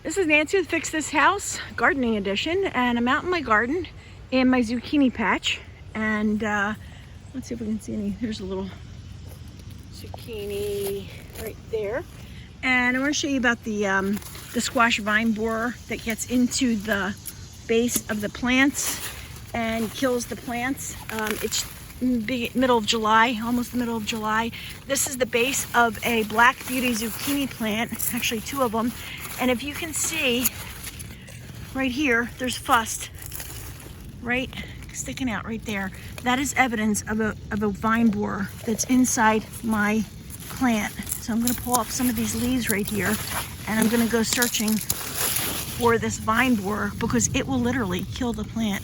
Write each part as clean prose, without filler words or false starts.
This is Nancy with Fix This House, gardening edition, and I'm out in my garden in my zucchini patch. And let's see if we can see any. There's a little zucchini right there. And I want to show you about the squash vine borer that gets into the base of the plants and kills the plants. It's middle of July, almost the middle of July. This is the base of a Black Beauty zucchini plant, actually two of them. And if you can see right here, there's fust right sticking out right there. That is evidence of a vine borer that's inside my plant. So I'm going to pull off some of these leaves right here, and I'm going to go searching for this vine borer because it will literally kill the plant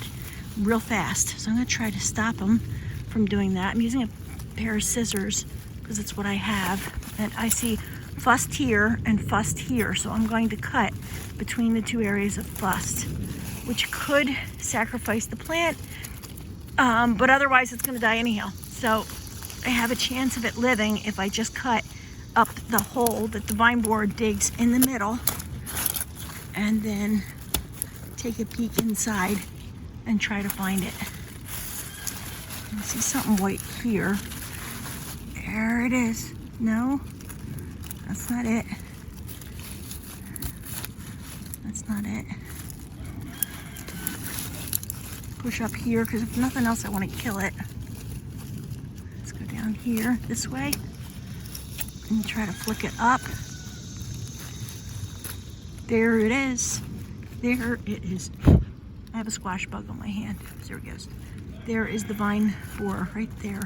real fast. So I'm going to try to stop them from doing that. I'm using a pair of scissors because it's what I have, and I see fust here and fust here, so I'm going to cut between the two areas of fust, which could sacrifice the plant, but otherwise it's going to die anyhow. So I have a chance of it living if I just cut up the hole that the vine borer digs in the middle and then take a peek inside and try to find it. I see something white here. There it is. No, that's not it. That's not it. Push up here because if nothing else, I want to kill it. Let's go down here this way and try to flick it up. There it is. There it is. I have a squash bug on my hand. There it goes. There is the vine borer right there.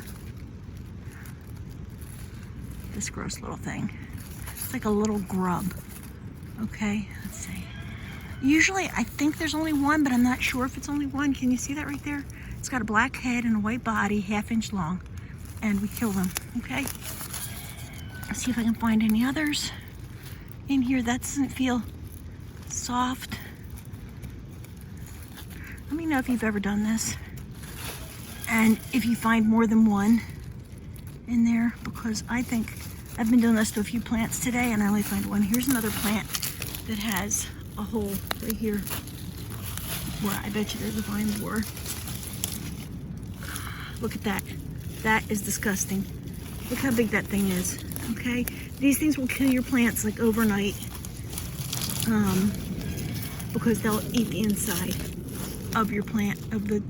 This gross little thing. It's like a little grub. Okay, let's see. Usually I think there's only one, but I'm not sure if it's only one. Can you see that right there? It's got a black head and a white body, 1/2 inch long. And we kill them, okay? Let's see if I can find any others in here. That doesn't feel soft. Let me know if you've ever done this. And if you find more than one in there, because I think I've been doing this to a few plants today and I only find one. Here's another plant that has a hole right here where I bet you there's a vine borer. Look at that. That is disgusting. Look how big that thing is, okay? These things will kill your plants like overnight because they'll eat the inside of your plant, of the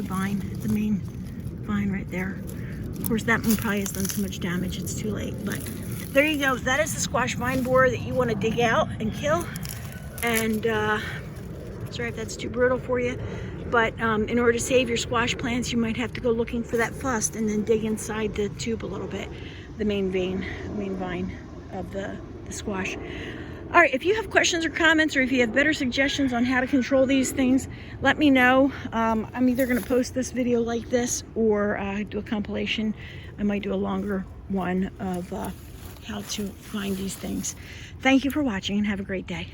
vine, the main vine right there. Of course, that one probably has done so much damage, it's too late. But there you go. That is the squash vine borer that you want to dig out and kill. And sorry if that's too brutal for you, but in order to save your squash plants, you might have to go looking for that fust and then dig inside the tube a little bit, the main vine of the squash. All right, if you have questions or comments, or if you have better suggestions on how to control these things, let me know. I'm either going to post this video like this or do a compilation. I might do a longer one of how to find these things. Thank you for watching and have a great day.